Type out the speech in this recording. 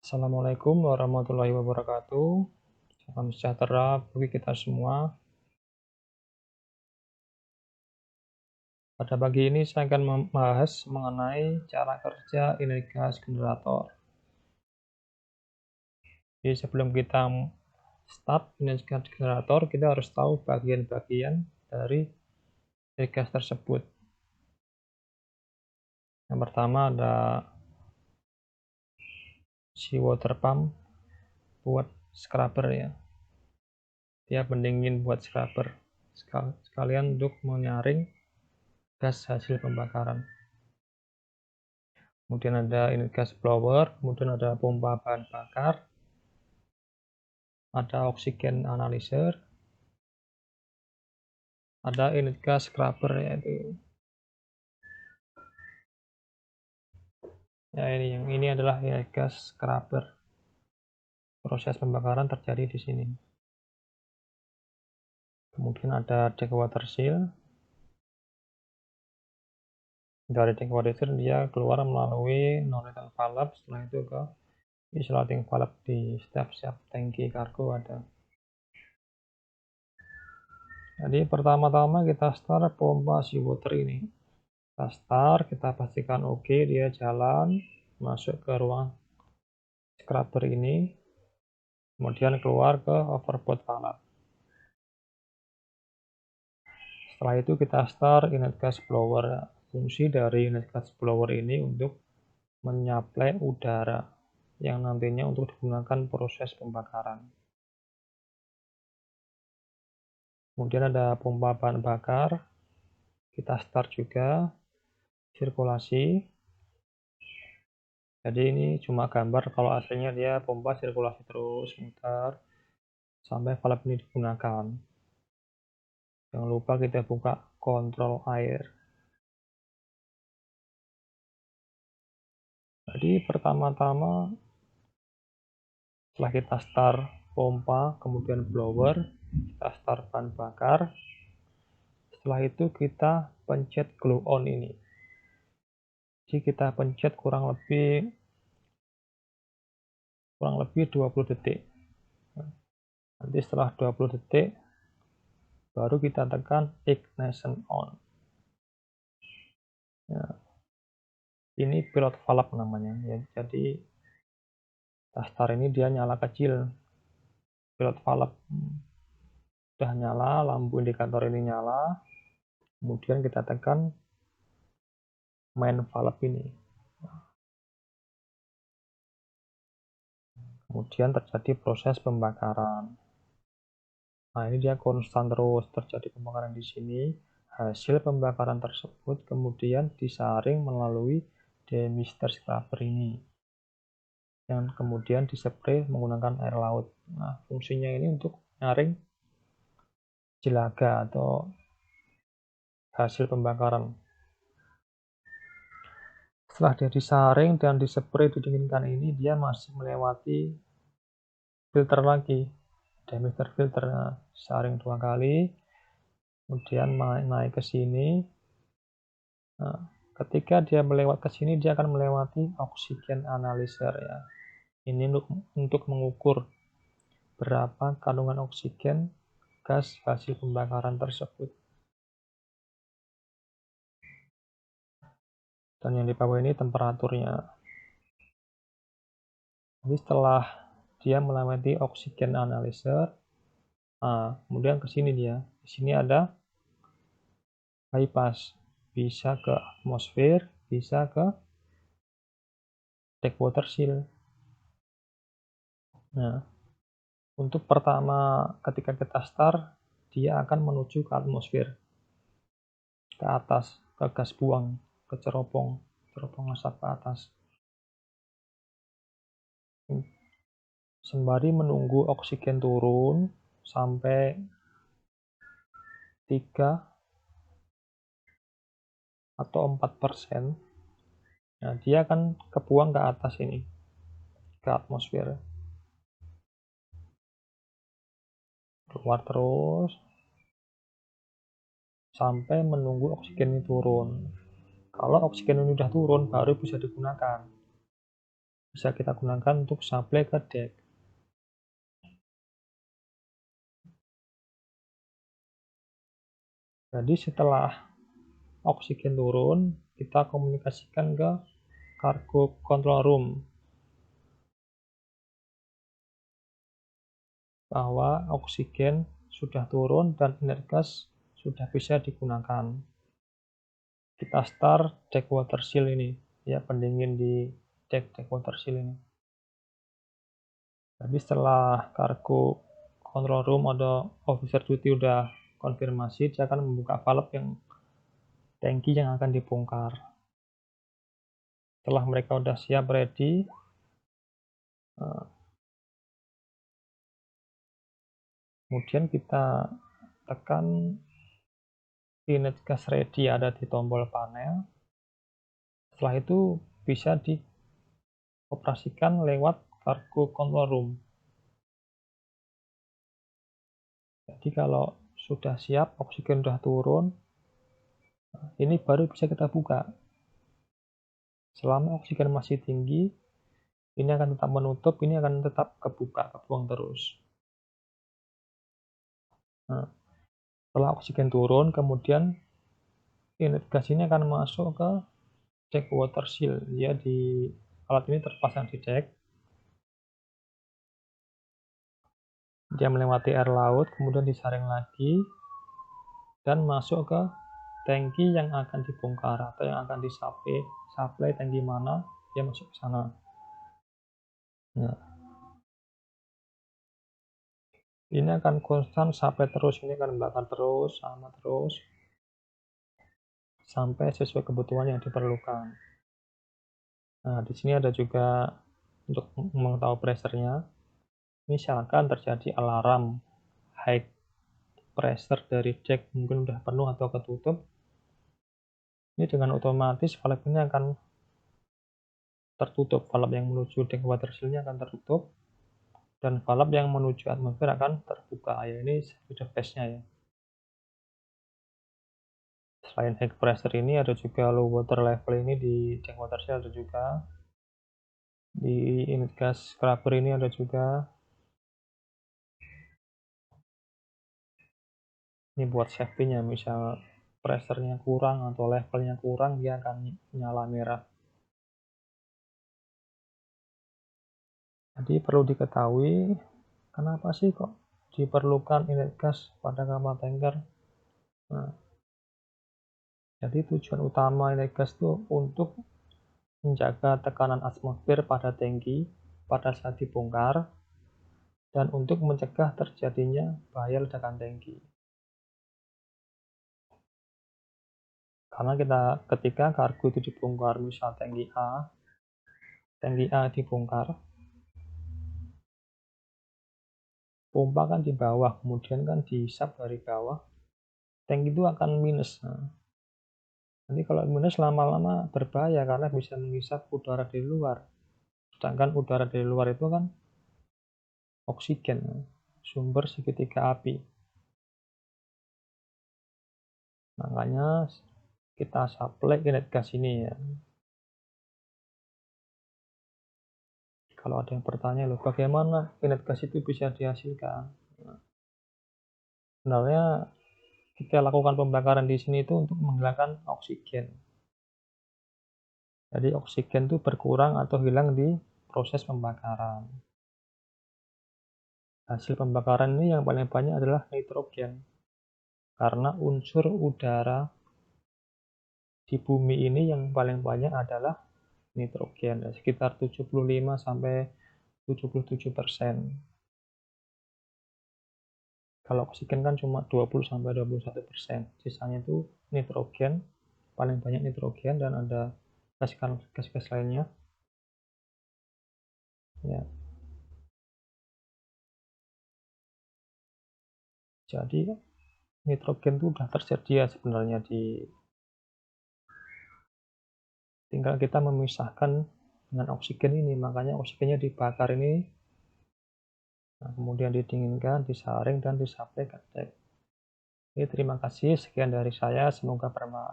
Assalamualaikum warahmatullahi wabarakatuh. Salam sejahtera bagi kita semua. Pada pagi ini saya akan membahas mengenai cara kerja energi gas generator. Jadi sebelum kita start energi gas generator, kita harus tahu bagian-bagian dari energi gas tersebut. Yang pertama ada water pump buat scrubber ya. Dia pendingin buat scrubber. Sekalian untuk menyaring gas hasil pembakaran. Kemudian ada unit gas blower, kemudian ada pompa bahan bakar, ada oksigen analyzer, ada unit gas scrubber yaitu ini adalah unit gas scrubber. Proses pembakaran terjadi di sini. Kemudian ada dewater seal. Dari dewater seal dia keluar melalui non-return valve, setelah itu ke isolating valve di setiap tangki kargo ada. Jadi pertama-tama kita start pompa seawater ini. Kita start, kita pastikan oke, dia jalan masuk ke ruang scrubber ini, kemudian keluar ke overboard valve. Setelah itu kita start unit gas blower. Fungsi dari unit gas blower ini untuk menyuplai udara yang nantinya untuk digunakan proses pembakaran. Kemudian ada pompa bahan bakar, kita start juga sirkulasi. Jadi ini cuma gambar, kalau aslinya dia pompa sirkulasi terus mutar sampai valve ini digunakan. Jangan lupa kita buka kontrol air. Jadi pertama-tama setelah kita start pompa, kemudian blower, kita start bahan bakar. Setelah itu kita pencet glow on ini. Jadi kita pencet kurang lebih 20 detik. Nanti setelah 20 detik baru kita tekan ignition on. Ya, ini pilot valve namanya ya. Jadi start ini dia nyala kecil, pilot valve sudah nyala, lampu indikator ini nyala, kemudian kita tekan main valve ini, kemudian terjadi proses pembakaran. Nah, ini dia konstan terus terjadi pembakaran di sini. Hasil pembakaran tersebut kemudian disaring melalui demister scrubber ini, yang kemudian dispray menggunakan air laut. Nah, fungsinya ini untuk nyaring jelaga atau hasil pembakaran. Setelah dia disaring dan dispray didinginkan ini, dia masih melewati filter lagi, demister filter. Nah, saring 2 kali, kemudian naik ke sini. Nah, ketika dia melewat ke sini, dia akan melewati oksigen analyzer ya. Ini untuk mengukur berapa kandungan oksigen gas hasil pembakaran tersebut. Dan yang di bawah ini temperaturnya. Jadi setelah dia melewati oksigen analyzer, nah, kemudian ke sini dia. Di sini ada bypass, bisa ke atmosfer, bisa ke dewater seal. Nah, untuk pertama ketika kita start, dia akan menuju ke atmosfer, ke atas, ke gas buang, ke ceropong asap ke atas. Sembari menunggu oksigen turun sampai 3 atau 4%. Nah, dia akan kebuang ke atas ini, ke atmosfer. Keluar terus sampai menunggu oksigen ini turun. Kalau oksigen ini sudah turun, baru bisa digunakan. bisa kita gunakan untuk supply ke deck. Jadi setelah oksigen turun, kita komunikasikan ke cargo control room bahwa oksigen sudah turun dan inert gas sudah bisa digunakan. Kita start deck water seal ini, ya, pendingin di deck water seal ini. Jadi setelah cargo control room atau officer duty udah konfirmasi, dia akan membuka valve yang tangki yang akan dibongkar. Setelah mereka udah siap ready, kemudian kita tekan inert gas ready ada di tombol panel. Setelah itu bisa dioperasikan lewat cargo control room. Jadi kalau sudah siap, oksigen sudah turun, ini baru bisa kita buka. Selama oksigen masih tinggi, ini akan tetap menutup, ini akan tetap kebuang terus. Nah, setelah oksigen turun, kemudian inert gas ini akan masuk ke deck water seal. Ya, di alat ini terpasang di deck. Dia melewati air laut, kemudian disaring lagi, dan masuk ke tangki yang akan dibongkar atau yang akan disupply tangki mana, dia masuk ke sana. Nah, ini akan konstan sampai terus, ini akan bakar terus, sama terus, sampai sesuai kebutuhan yang diperlukan. Nah, di sini ada juga untuk mengetahui pressure-nya. Misalkan terjadi alarm high pressure dari deck mungkin udah penuh atau ketutup, ini dengan otomatis valve ini akan tertutup. Valve yang menuju deck water seal-nya akan tertutup, dan valve yang menuju atmosfer akan terbuka. Ya, ini feeder phase-nya ya. Selain high pressure ini ada juga low water level, ini di deck water seal ada juga. Di inlet gas scrubber ini ada juga. Ini buat safety-nya, misal pressure-nya kurang atau levelnya kurang, dia akan nyala merah. Jadi perlu diketahui, kenapa sih kok diperlukan inlet gas pada kapal tanker. Nah, jadi tujuan utama inlet gas itu untuk menjaga tekanan atmosfer pada tangki pada saat dibongkar, dan untuk mencegah terjadinya bahaya ledakan tangki. Karena ketika kargo itu dibongkar, misal tangki A dibongkar, pompa kan di bawah, kemudian kan dihisap dari bawah, tangki itu akan minus. Nah, nanti kalau minus lama-lama berbahaya karena bisa menghisap udara dari luar. Sedangkan udara dari luar itu kan oksigen, sumber segitiga api. Makanya kita supply inlet gas ini ya. Kalau ada yang bertanya, loh bagaimana inlet gas itu bisa dihasilkan? Nah, sebenarnya kita lakukan pembakaran di sini itu untuk menghilangkan oksigen. Jadi oksigen itu berkurang atau hilang di proses pembakaran. Hasil pembakaran ini yang paling banyak adalah nitrogen. Karena unsur udara di bumi ini yang paling banyak adalah nitrogen, sekitar 75-77%. Kalau oksigen kan cuma 20-21%. Sisanya itu nitrogen, paling banyak nitrogen, dan ada gas-gas lainnya. Ya. Jadi nitrogen itu sudah tersedia sebenarnya tinggal kita memisahkan dengan oksigen ini. Makanya oksigennya dibakar ini, nah, kemudian didinginkan, disaring, dan disuplai ke tank. Oke, terima kasih. Sekian dari saya. Semoga bermanfaat.